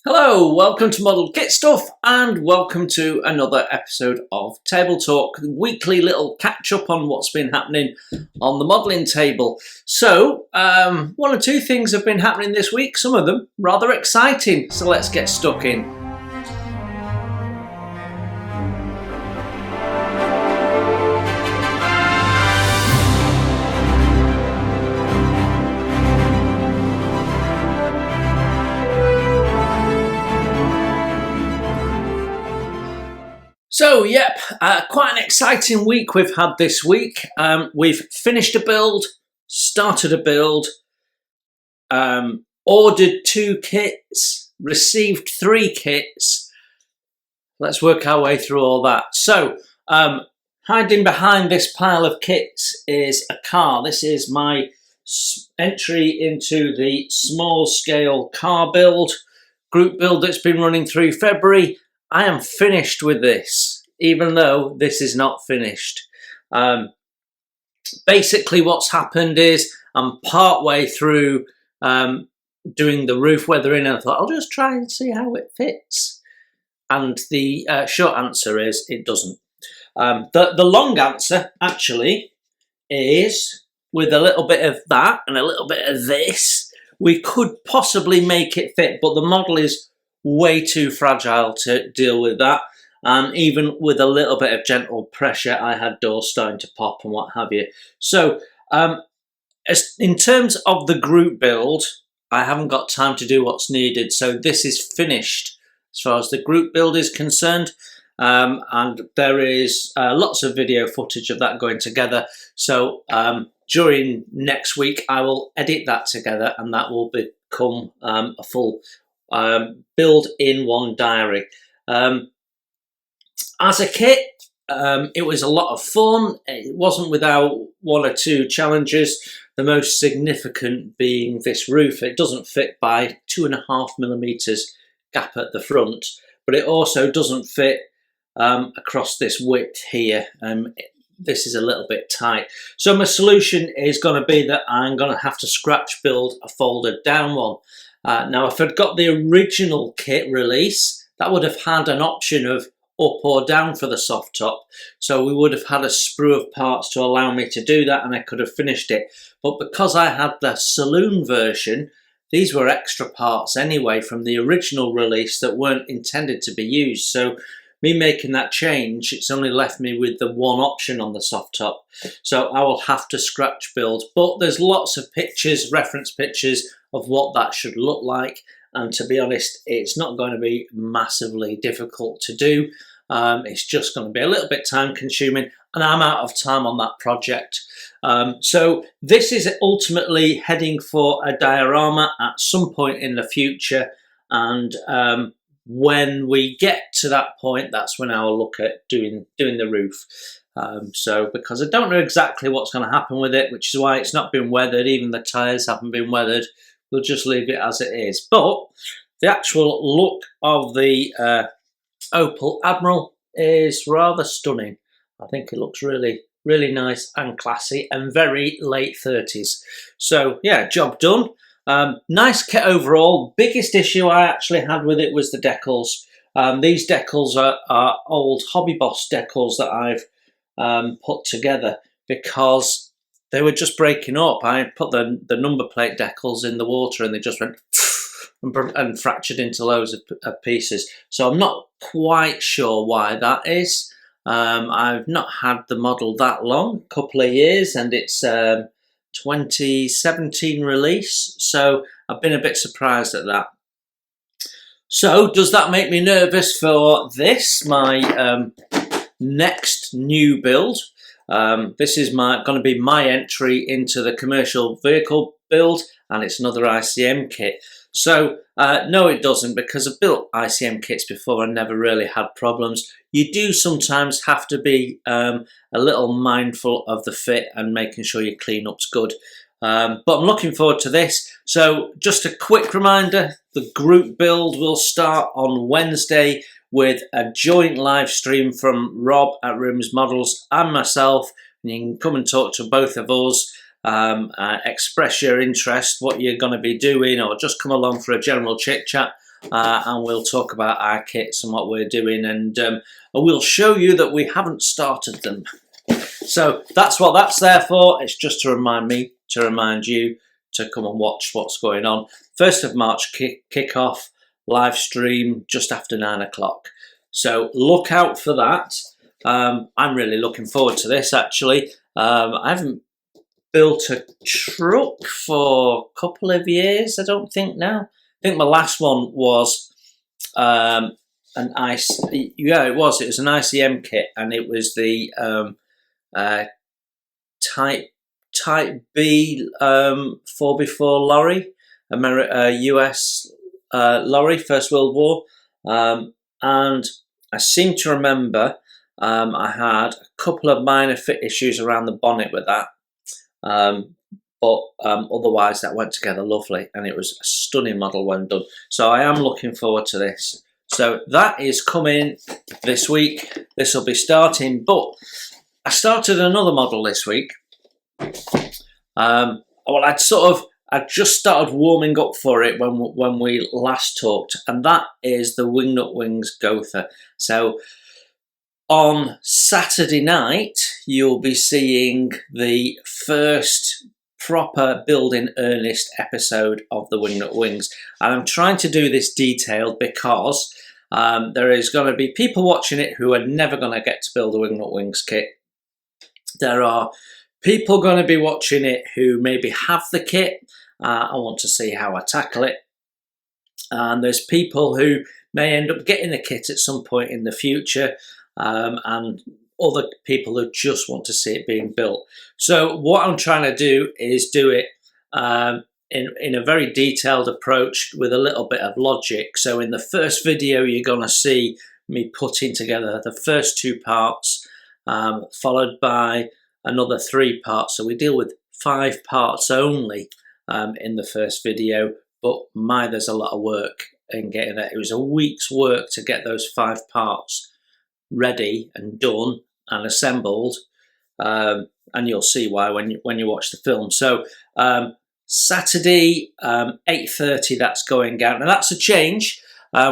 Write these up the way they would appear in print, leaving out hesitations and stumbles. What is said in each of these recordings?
Hello, welcome to Model Kit Stuff and welcome to another episode of Table Talk, the weekly little catch up on what's been happening on the modelling table. So, one or two things have been happening this week, some of them rather exciting, so let's get stuck in. So, quite an exciting week we've had this week. We've finished a build, started a build, ordered 2 kits, received 3 kits. Let's work our way through all that. So, hiding behind this pile of kits is a car. This is my entry into the small scale car build, group build that's been running through February. I am finished with this, even though this is not finished. Basically what's happened is I'm part way through doing the roof weathering and I thought I'll just try and see how it fits. And the short answer is it doesn't. The long answer actually is with a little bit of that and a little bit of this, we could possibly make it fit, but the model is way too fragile to deal with that. Even with a little bit of gentle pressure, I had doors starting to pop and what have you. So in terms of the group build, I haven't got time to do what's needed. So this is finished as far as the group build is concerned. And there is lots of video footage of that going together. So during next week, I will edit that together and that will become a full build in one diary. As a kit, it was a lot of fun. It wasn't without one or two challenges, the most significant being this roof. It doesn't fit by 2.5mm gap at the front, but it also doesn't fit across this width here. This is a little bit tight. So my solution is going to be that I'm going to have to scratch build a folded down one. Now, if I'd got the original kit release, that would have had an option of up or down for the soft top. So we would have had a sprue of parts to allow me to do that and I could have finished it. But because I had the saloon version, these were extra parts anyway from the original release that weren't intended to be used. So me making that change, it's only left me with the one option on the soft top. So I will have to scratch build. But there's lots of pictures, reference pictures of what that should look like. And to be honest, it's not going to be massively difficult to do. It's just going to be a little bit time consuming and I'm out of time on that project. So this is ultimately heading for a diorama at some point in the future. And when we get to that point, that's when I'll look at doing the roof. So because I don't know exactly what's going to happen with it, which is why it's not been weathered, even the tyres haven't been weathered, we'll just leave it as it is. But the actual look of the Opel Admiral is rather stunning. I think it looks really, really nice and classy and very late 30s. So yeah, job done. Nice kit overall. Biggest issue I actually had with it was the decals. These decals are old Hobby Boss decals that I've put together because they were just breaking up. I put the number plate decals in the water and they just went and fractured into loads of pieces. So I'm not quite sure why that is. I've not had the model that long, a couple of years, and it's 2017 release, so I've been a bit surprised at that. So does that make me nervous for this, my next new build? This is going to be my entry into the commercial vehicle build, and it's another ICM kit. So no, it doesn't, because I've built ICM kits before and never really had problems. You do sometimes have to be a little mindful of the fit and making sure your cleanup's good. But I'm looking forward to this. So just a quick reminder, the group build will start on Wednesday with a joint live stream from Rob at Rooms Models and myself. And you can come and talk to both of us, express your interest, what you're going to be doing, or just come along for a general chit chat. and we'll talk about our kits and what we're doing, and we'll show you that we haven't started them. So that's what that's there for. It's just to remind me, to remind you to come and watch what's going on. 1st of March kick-off, live stream just after 9 o'clock. So look out for that. I'm really looking forward to this, actually. I haven't built a truck for a couple of years, I don't think now. I think my last one was an it was an ICM kit, and it was the Type B 4x4 lorry, US lorry, First World War, and I seem to remember I had a couple of minor fit issues around the bonnet with that, but otherwise that went together lovely, and it was a stunning model when done. So I am looking forward to this. So that is coming this week. This will be starting, but I started another model this week. Well, I'd just started warming up for it when we last talked, and that is the Wingnut Wings Gotha. So on Saturday night, you'll be seeing the first proper build in earnest episode of the Wingnut Wings, and I'm trying to do this detailed because there is going to be people watching it who are never going to get to build a Wingnut Wings kit. There are people going to be watching it who maybe have the kit and want to see how I tackle it. And there's people who may end up getting the kit at some point in the future, and other people who just want to see it being built. So what I'm trying to do is do it in a very detailed approach with a little bit of logic. So in the first video, you're going to see me putting together the first 2 parts, followed by another 3 parts. So we deal with 5 parts only in the first video, but there's a lot of work in getting it. It was a week's work to get those 5 parts ready and done and assembled, and you'll see why when you watch the film. So Saturday 8:30, that's going out. Now that's a change,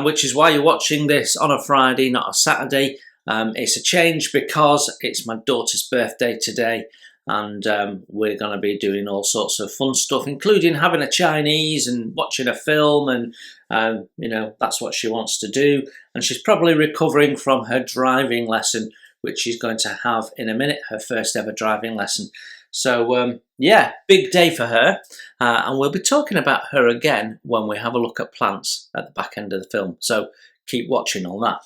which is why you're watching this on a Friday, not a Saturday. It's a change because it's my daughter's birthday today, and we're going to be doing all sorts of fun stuff, including having a Chinese and watching a film, and that's what she wants to do. And she's probably recovering from her driving lesson, which she's going to have in a minute, her first ever driving lesson. So yeah, big day for her, and we'll be talking about her again when we have a look at plants at the back end of the film. So keep watching on that.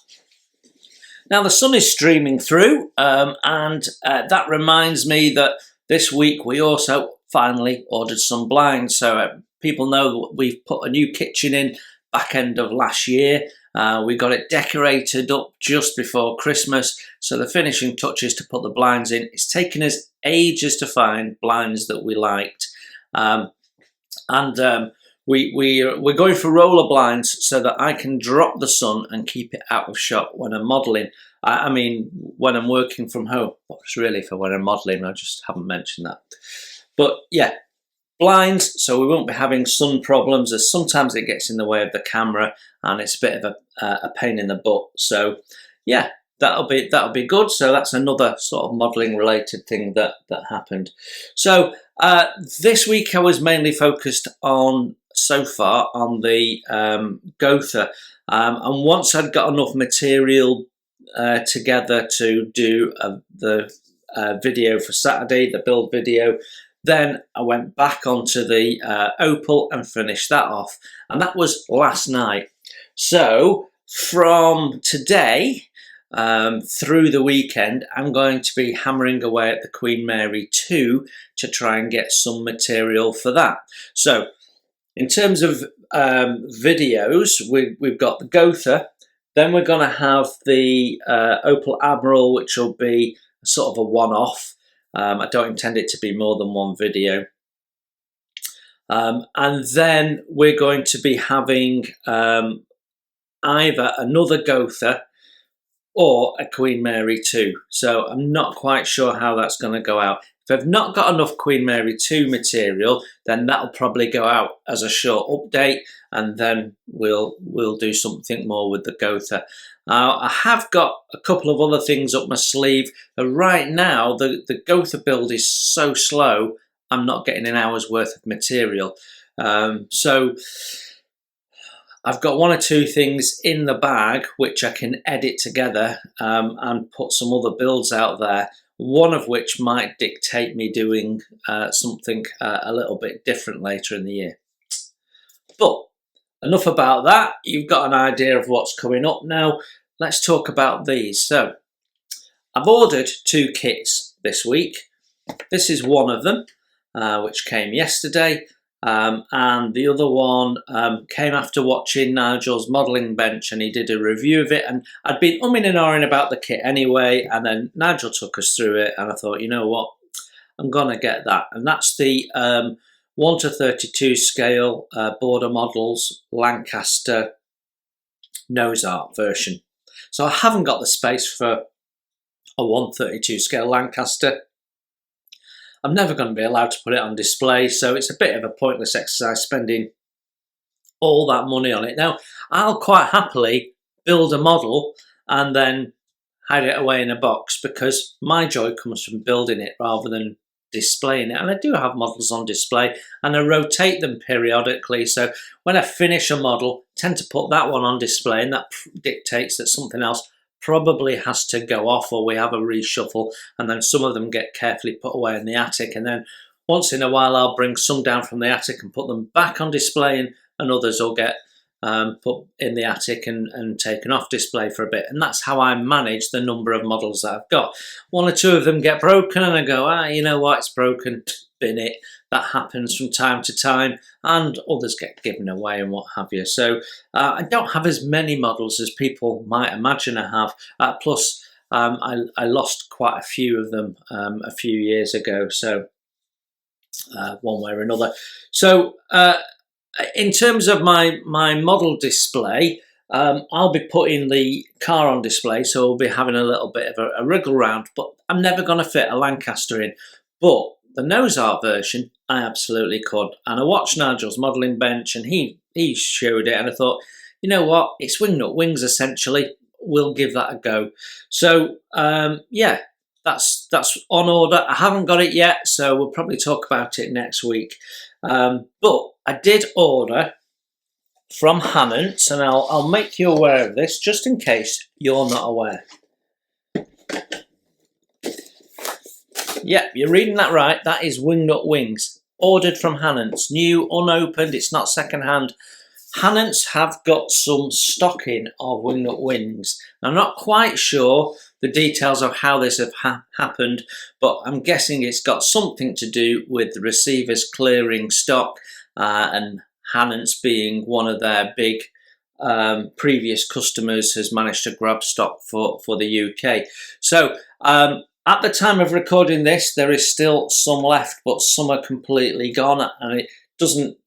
Now the sun is streaming through, and that reminds me that this week we also finally ordered some blinds. So people know that we've put a new kitchen in back end of last year. We got it decorated up just before Christmas, so the finishing touches to put the blinds in. It's taken us ages to find blinds that we liked, we're going for roller blinds so that I can drop the sun and keep it out of shot when I'm modelling. I mean, when I'm working from home. Well, it's really for when I'm modelling, I just haven't mentioned that. But yeah, blinds, so we won't be having sun problems, as sometimes it gets in the way of the camera and it's a bit of a pain in the butt. So yeah, that'll be good. So that's another sort of modelling related thing that happened. So this week I was mainly focused on, so far, on the Gotha, and once I'd got enough material together to do the video for Saturday, the build video, then I went back onto the Opel and finished that off, and that was last night. So from today through the weekend, I'm going to be hammering away at the Queen Mary 2 to try and get some material for that. So in terms of videos, we've got the Gotha, then we're going to have the Opel Admiral, which will be sort of a one-off. I don't intend it to be more than one video. And then we're going to be having either another Gotha or a Queen Mary 2. So I'm not quite sure how that's going to go out. If I've not got enough Queen Mary 2 material, then that'll probably go out as a short update. and then we'll do something more with the Gotha. I have got a couple of other things up my sleeve. Right now, the Gotha build is so slow, I'm not getting an hour's worth of material. So I've got one or two things in the bag which I can edit together and put some other builds out there, one of which might dictate me doing something a little bit different later in the year. But enough about that. You've got an idea of what's coming up now. Let's talk about these. So I've ordered 2 kits this week. This is one of them, which came yesterday. And the other one came after watching Nigel's modelling bench, and he did a review of it, and I'd been umming and ahhing about the kit anyway, and then Nigel took us through it, and I thought, you know what, I'm gonna get that. And that's the 1:32 scale border models Lancaster nose art version. So I haven't got the space for a 1:32 scale Lancaster. I'm never going to be allowed to put it on display, so it's a bit of a pointless exercise spending all that money on it. Now, I'll quite happily build a model and then hide it away in a box, because my joy comes from building it rather than displaying it. And I do have models on display, and I rotate them periodically, so when I finish a model, I tend to put that one on display, and that dictates that something else probably has to go off, or we have a reshuffle, and then some of them get carefully put away in the attic, and then once in a while I'll bring some down from the attic and put them back on display, and others will get put in the attic and taken off display for a bit. And that's how I manage the number of models that I've got. One or two of them get broken, and I go, you know what, it's broken, bin it. That happens from time to time, and others get given away and what have you. So I don't have as many models as people might imagine I have. Plus, I lost quite a few of them a few years ago, so one way or another. So in terms of my model display, I'll be putting the car on display, so we'll be having a little bit of a wriggle round, but I'm never going to fit a Lancaster in. But the nose art version, I absolutely could. And I watched Nigel's modelling bench, and he showed it, and I thought, you know what, it's wing nut wings essentially. We'll give that a go. So yeah, that's on order. I haven't got it yet, so we'll probably talk about it next week. But I did order from Hannants, and I'll make you aware of this just in case you're not aware. Yep, you're reading that right. That is Wingnut Wings, ordered from Hannants, new, unopened. It's not second-hand. Hannants have got some stocking of Wingnut Wings. I'm not quite sure the details of how this have happened, but I'm guessing it's got something to do with the receivers clearing stock, and Hannants, being one of their big previous customers, has managed to grab stock for the UK. So at the time of recording this, there is still some left, but some are completely gone, and it doesn't.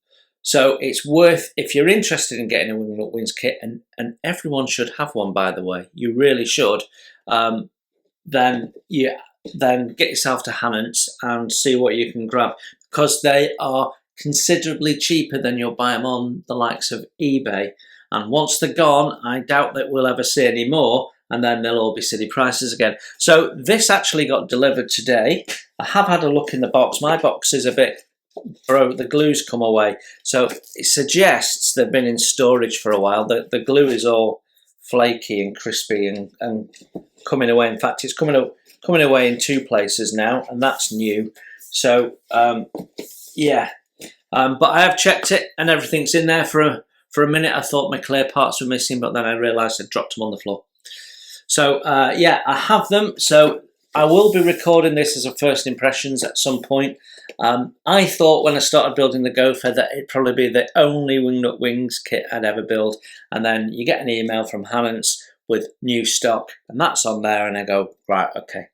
So it's worth, if you're interested in getting a Wingnut Wings kit, and everyone should have one, by the way, you really should, then get yourself to Hannants and see what you can grab, because they are considerably cheaper than you'll buy them on the likes of eBay. And once they're gone, I doubt that we'll ever see any more, and then they'll all be silly prices again. So this actually got delivered today. I have had a look in the box. My box is a bit broke. The glue's come away. So it suggests they've been in storage for a while. The glue is all flaky and crispy and coming away. In fact, it's coming away in 2 places now, and that's new. So yeah. But I have checked it, and everything's in there. For a minute I thought my clear parts were missing, but then I realised I'd dropped them on the floor. So yeah, I have them. So I will be recording this as a first impressions at some point. I thought when I started building the Gotha that it'd probably be the only Wingnut Wings kit I'd ever build, and then you get an email from Hannants with new stock, and that's on there, and I go, right, okay,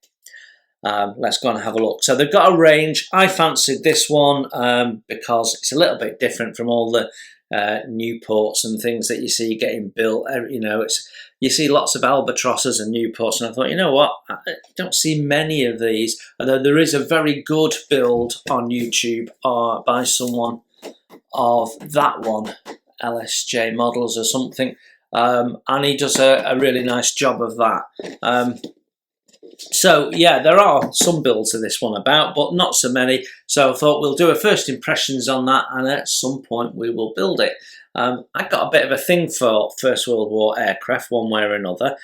let's go and have a look. So they've got a range. I fancied this one because it's a little bit different from all the Newports and things that you see getting built. You know, you see lots of Albatrosses and Newports, and I thought, you know what, I don't see many of these, although there is a very good build on YouTube by someone of that one, LSJ Models or something, and he does a really nice job of that. So yeah, there are some builds of this one about, but not so many. So I thought we'll do a first impressions on that, and at some point we will build it. I got a bit of a thing for First World War aircraft one way or another,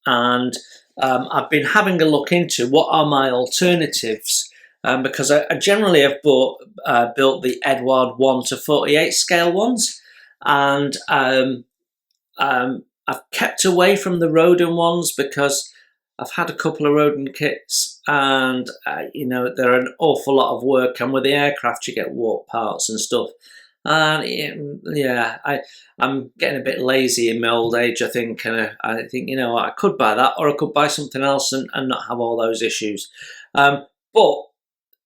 and I've been having a look into what are my alternatives, because I generally have built the Edward 1 to 48 scale ones, and I've kept away from the Rodin ones because I've had a couple of Rodin kits, and you know, they're an awful lot of work, and with the aircraft you get warp parts and stuff. And yeah, I'm getting a bit lazy in my old age, I think, and I think, you know, I could buy that, or I could buy something else and not have all those issues. But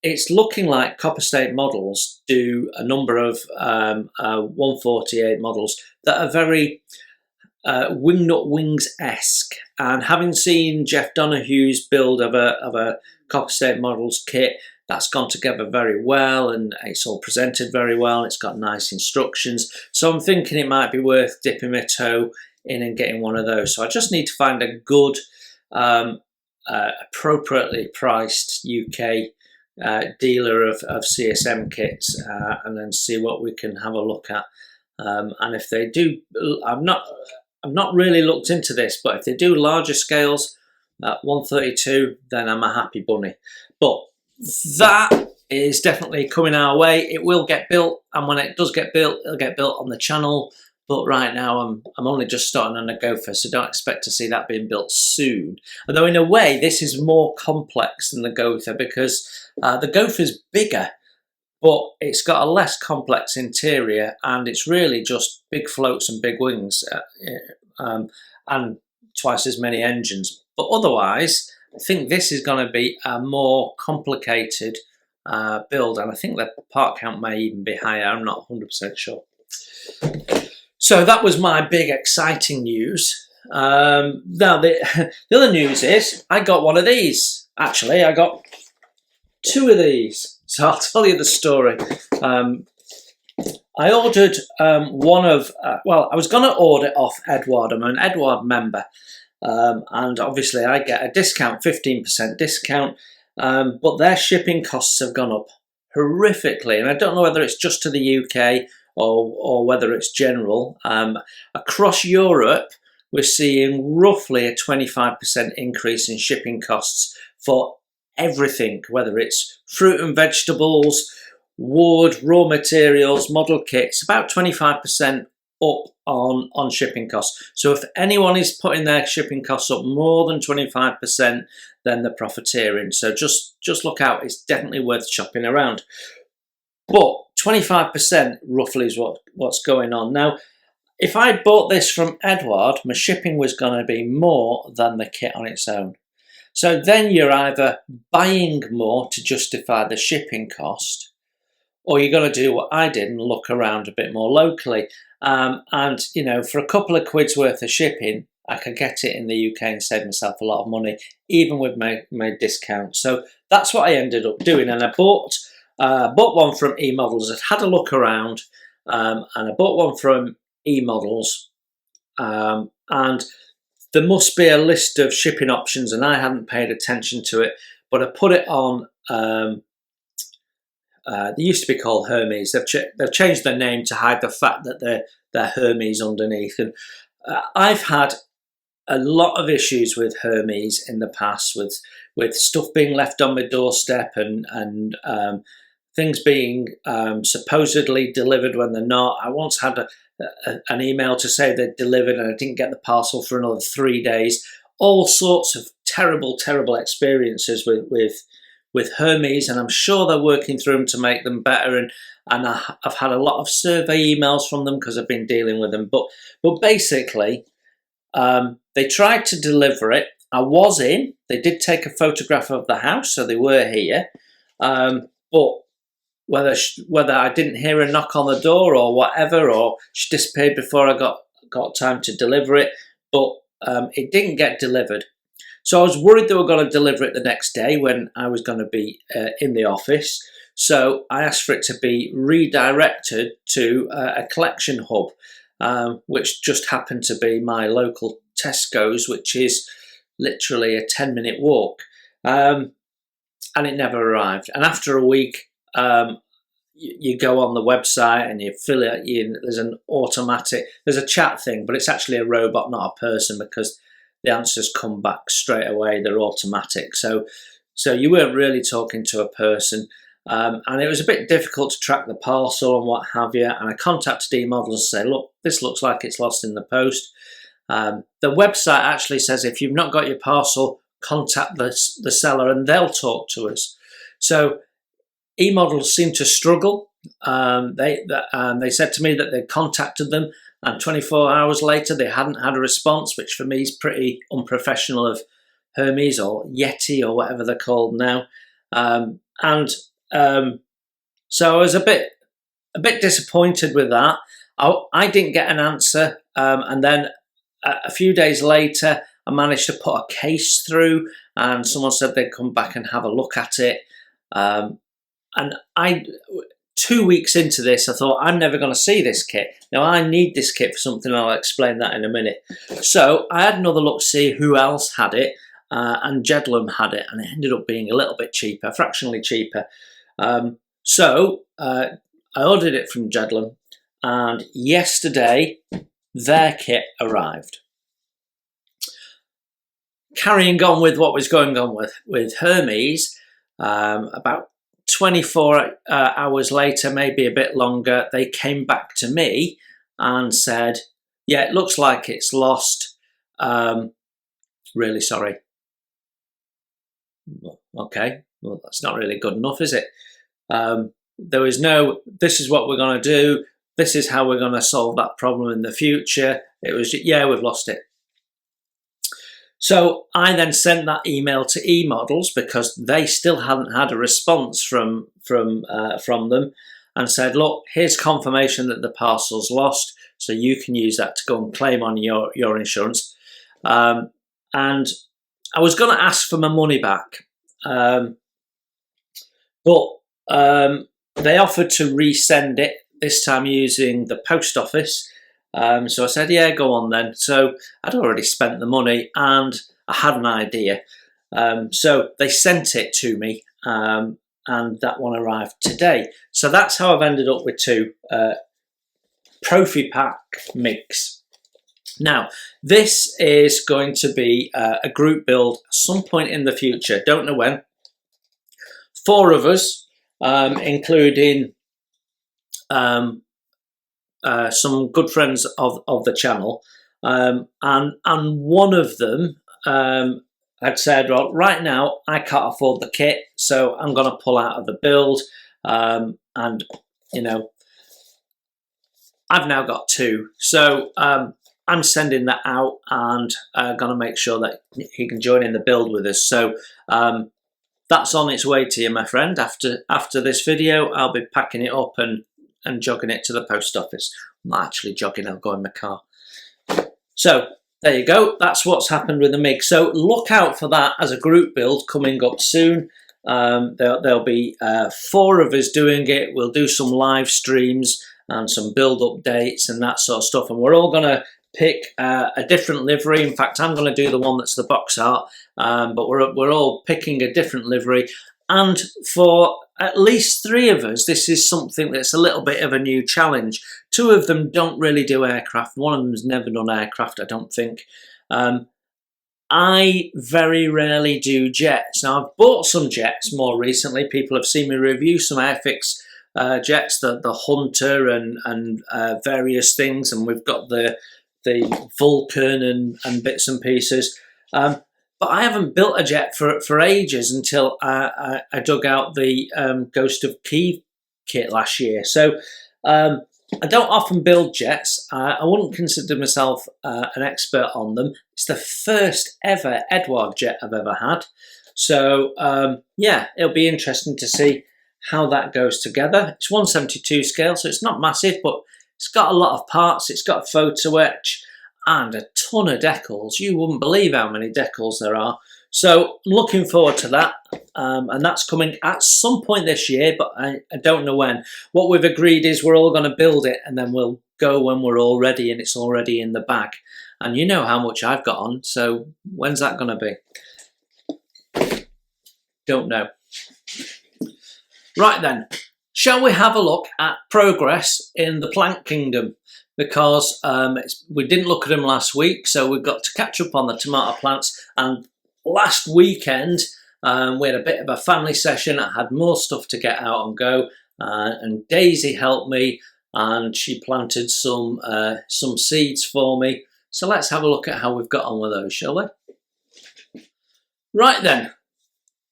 it's looking like Copper State Models do a number of 148 models that are very Wingnut Wings-esque, and having seen Jeff Donahue's build of a Copper State Models kit, that's gone together very well, and it's all presented very well. It's got nice instructions, so I'm thinking it might be worth dipping my toe in and getting one of those. So I just need to find a good, appropriately priced UK dealer of CSM kits, and then see what we can have a look at. And if they do, I've not really looked into this, but if they do larger scales at 132, then I'm a happy bunny. But that is definitely coming our way. It will get built, and when it does get built, it'll get built on the channel. But right now, I'm only just starting on a Gotha, so don't expect to see that being built soon. Although in a way, this is more complex than the Gotha, because the Gotha is bigger, but it's got a less complex interior, and it's really just big floats and big wings, and twice as many engines. But otherwise, I think this is going to be a more complicated build, and I think the part count may even be higher. I'm not 100% sure. So that was my big exciting news. Now the other news is I got one of these. Actually, I got two of these. So I'll tell you the story. I ordered one of, well, I was going to order off Edward. I'm an Edward member, and obviously I get a discount, 15% discount, but their shipping costs have gone up horrifically, and I don't know whether it's just to the UK or whether it's general. Across Europe, we're seeing roughly a 25% increase in shipping costs for everything, whether it's fruit and vegetables, wood, raw materials, model kits, about 25% up on shipping costs. So if anyone is putting their shipping costs up more than 25%, then they're profiteering. So just look out, it's definitely worth shopping around. But 25% roughly is what's going on. Now, if I bought this from Edward, my shipping was going to be more than the kit on its own. So then you're either buying more to justify the shipping cost, or you're going to do what I did and look around a bit more locally. And, you know, for a couple of quid's worth of shipping, I could get it in the UK and save myself a lot of money, even with my discount. So that's what I ended up doing. And I bought one from eModels. I'd had a look around, and I bought one from eModels. And there must be a list of shipping options, and I hadn't paid attention to it, but I put it on. They used to be called Hermes. They've changed their name to hide the fact that they're Hermes underneath. And I've had a lot of issues with Hermes in the past, with stuff being left on my doorstep and things being supposedly delivered when they're not. I once had an email to say they'd delivered, and I didn't get the parcel for another 3 days. All sorts of terrible experiences with Hermes, and I'm sure they're working through them to make them better. And I've had a lot of survey emails from them because I've been dealing with them. But basically, they tried to deliver it. I was in. They did take a photograph of the house, so they were here. But whether I didn't hear a knock on the door or whatever, or she disappeared before I got time to deliver it, but it didn't get delivered. So I was worried they were going to deliver it the next day when I was going to be in the office. So I asked for it to be redirected to a collection hub. which just happened to be my local Tesco's, which is literally a 10-minute walk. And it never arrived. And after a week, you go on the website and you fill it in. There's a chat thing, but it's actually a robot, not a person, because the answers come back straight away. They're automatic. So you weren't really talking to a person. And it was a bit difficult to track the parcel and what have you. And I contacted eModels and say, look, this looks like it's lost in the post. The website actually says if you've not got your parcel, contact the seller and they'll talk to us. So eModels seemed to struggle. They said to me that they contacted them, and 24 hours later they hadn't had a response, which for me is pretty unprofessional of Hermes or Yeti or whatever they're called now. So I was a bit disappointed with that. I didn't get an answer, and then a few days later I managed to put a case through, and someone said they'd come back and have a look at it. And 2 weeks into this, I thought, I'm never going to see this kit. Now, I need this kit for something, and I'll explain that in a minute. So I had another look to see who else had it, and Jedlam had it, and it ended up being a little bit cheaper, fractionally cheaper. So I ordered it from Jedlam, and yesterday their kit arrived. Carrying on with what was going on with Hermes, about 24 hours later, maybe a bit longer, they came back to me and said, yeah, it looks like it's lost. Really sorry. Okay, well, that's not really good enough, is it? There was no, this is what we're going to do. This is how we're going to solve that problem in the future. It was, yeah, we've lost it. So I then sent that email to eModels because they still hadn't had a response from them, and said, look, here's confirmation that the parcel's lost, so you can use that to go and claim on your insurance. And I was going to ask for my money back, but they offered to resend it, this time using the post office. So I said, yeah, go on then. So I'd already spent the money and I had an idea. So they sent it to me, and that one arrived today. So that's how I've ended up with two Profi Pack MIGs. Now, this is going to be a group build at some point in the future. Don't know when. 4 of us, including some good friends of the channel, and one of them had said, well, right now I can't afford the kit, so I'm going to pull out of the build. And you know, I've now got 2, so I'm sending that out and going to make sure that he can join in the build with us. So that's on its way to you, my friend. After this video, I'll be packing it up and jogging it to the post office. I'm not actually jogging, I'll go in my car. So there you go, that's what's happened with the MIG. So look out for that as a group build coming up soon. There'll be 4 of us doing it. We'll do some live streams and some build updates and that sort of stuff, and we're all going to pick a different livery. In fact, I'm going to do the one that's the box art, but we're all picking a different livery. And for at least 3 of us, this is something that's a little bit of a new challenge. 2 of them don't really do aircraft. One of them's never done aircraft, I don't think. I very rarely do jets. Now, I've bought some jets more recently. People have seen me review some Airfix jets, the Hunter and various things, and we've got the Vulcan and bits and pieces. But I haven't built a jet for ages until I dug out the Ghost of Kiev kit last year. So I don't often build jets. I wouldn't consider myself an expert on them. It's the first ever Edward jet I've ever had. So yeah, it'll be interesting to see how that goes together. It's 1/72 scale, so it's not massive, but it's got a lot of parts. It's got a photo etch and a ton of decals. You wouldn't believe how many decals there are. So I'm looking forward to that, and that's coming at some point this year, but I don't know when. What we've agreed is we're all going to build it, and then we'll go when we're all ready and it's already in the bag. And you know how much I've got on, so when's that going to be? Don't know. Right then, shall we have a look at progress in the plant kingdom? Because we didn't look at them last week, so we've got to catch up on the tomato plants. And last weekend, we had a bit of a family session. I had more stuff to get out and go, and Daisy helped me, and she planted some seeds for me. So let's have a look at how we've got on with those, shall we? Right then,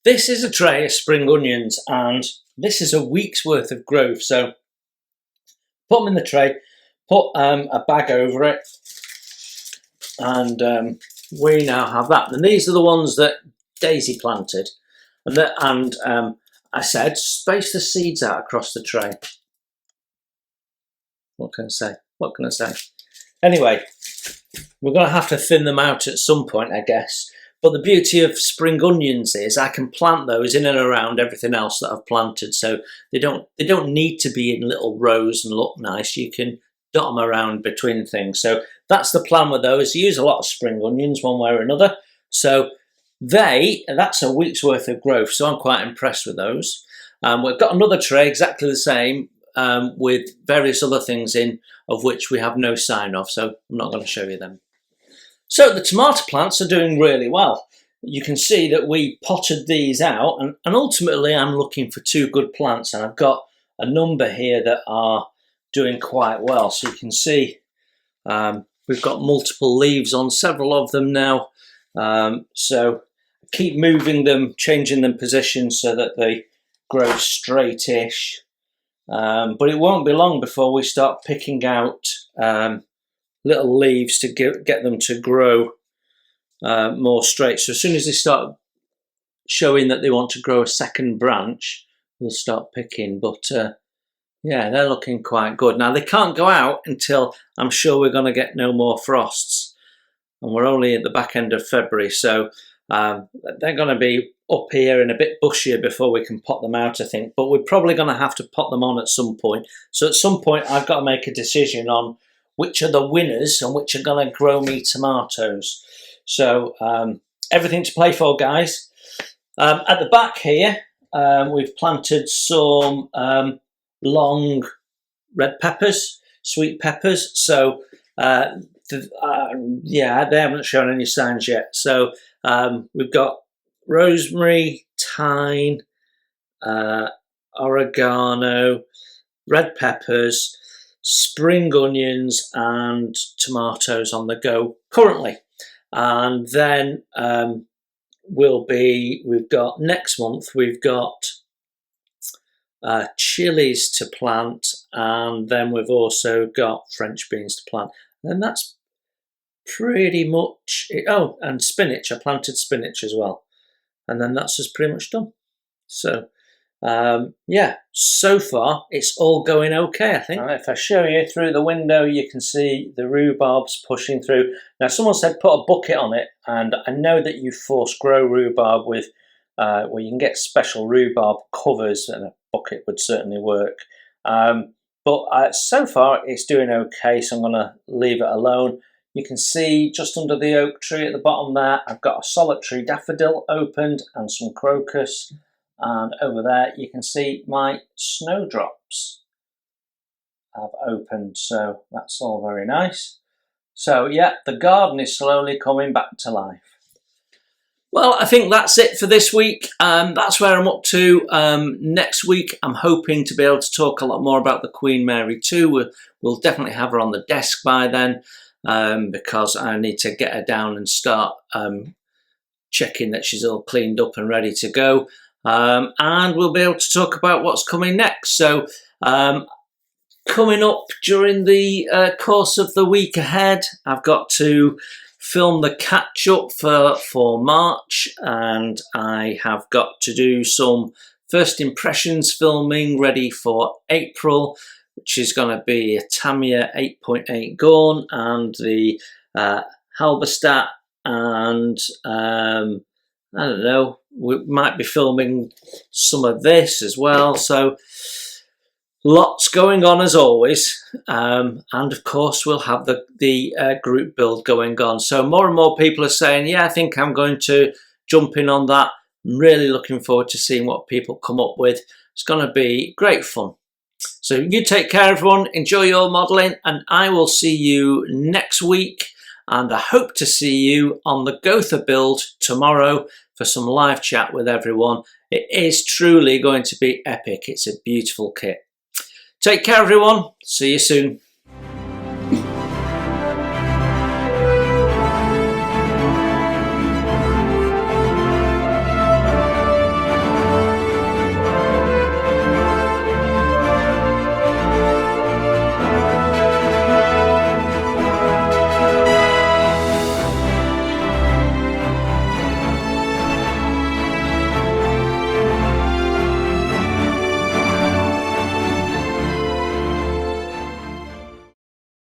this is a tray of spring onions, and this is a week's worth of growth. So put them in the tray, put a bag over it, and we now have that. And these are the ones that Daisy planted, and I said space the seeds out across the tray. What can I say? What can I say? Anyway, we're going to have to thin them out at some point, I guess. But the beauty of spring onions is I can plant those in and around everything else that I've planted, so they don't need to be in little rows and look nice. You can dot them around between things. So that's the plan with those. You use a lot of spring onions one way or another. So that's a week's worth of growth. So I'm quite impressed with those. We've got another tray exactly the same with various other things in, of which we have no sign of. So I'm not going to show you them. So the tomato plants are doing really well. You can see that we potted these out, and ultimately I'm looking for 2 good plants, and I've got a number here that are doing quite well. So you can see we've got multiple leaves on several of them now. So keep moving them, changing them positions so that they grow straightish. But it won't be long before we start picking out little leaves to get them to grow more straight. So as soon as they start showing that they want to grow a second branch, we'll start picking. But yeah, they're looking quite good. Now they can't go out until I'm sure we're going to get no more frosts, and we're only at the back end of February, so they're going to be up here and a bit bushier before we can pot them out, I think. But we're probably going to have to pot them on at some point. So at some point I've got to make a decision on which are the winners and which are going to grow me tomatoes. So everything to play for, guys. At the back here, we've planted some long red peppers, sweet peppers. So yeah, they haven't shown any signs yet. So we've got rosemary, thyme, oregano, red peppers, spring onions and tomatoes on the go currently. And then we've got next month, we've got chilies to plant, and then we've also got French beans to plant. And that's pretty much it. Oh, and spinach. I planted spinach as well. And then that's just pretty much done. So yeah, so far it's all going okay, I think. Right, if I show you through the window, you can see the rhubarb's pushing through. Now someone said put a bucket on it, and I know that you force grow rhubarb with well, you can get special rhubarb covers, and a bucket would certainly work. But so far it's doing okay, so I'm going to leave it alone. You can see just under the oak tree at the bottom there, I've got a solitary daffodil opened and some crocus. And over there you can see my snowdrops have opened, so that's all very nice. So yeah, the garden is slowly coming back to life. Well, I think that's it for this week. That's where I'm up to. Next week I'm hoping to be able to talk a lot more about the Queen Mary 2. We'll definitely have her on the desk by then, because I need to get her down and start checking that she's all cleaned up and ready to go. And we'll be able to talk about what's coming next. So coming up during the course of the week ahead, I've got to film the catch up for March, and I have got to do some first impressions filming ready for April, which is going to be a Tamiya 8.8 Gorn and the Halberstadt, and I don't know, we might be filming some of this as well. So Lots going on as always, and of course we'll have the group build going on. So more and more people are saying, yeah, I think I'm going to jump in on that. I'm really looking forward to seeing what people come up with. It's going to be great fun. So you take care, everyone. Enjoy your modelling, and I will see you next week. And I hope to see you on the Gotha build tomorrow for some live chat with everyone. It is truly going to be epic. It's a beautiful kit. Take care, everyone. See you soon.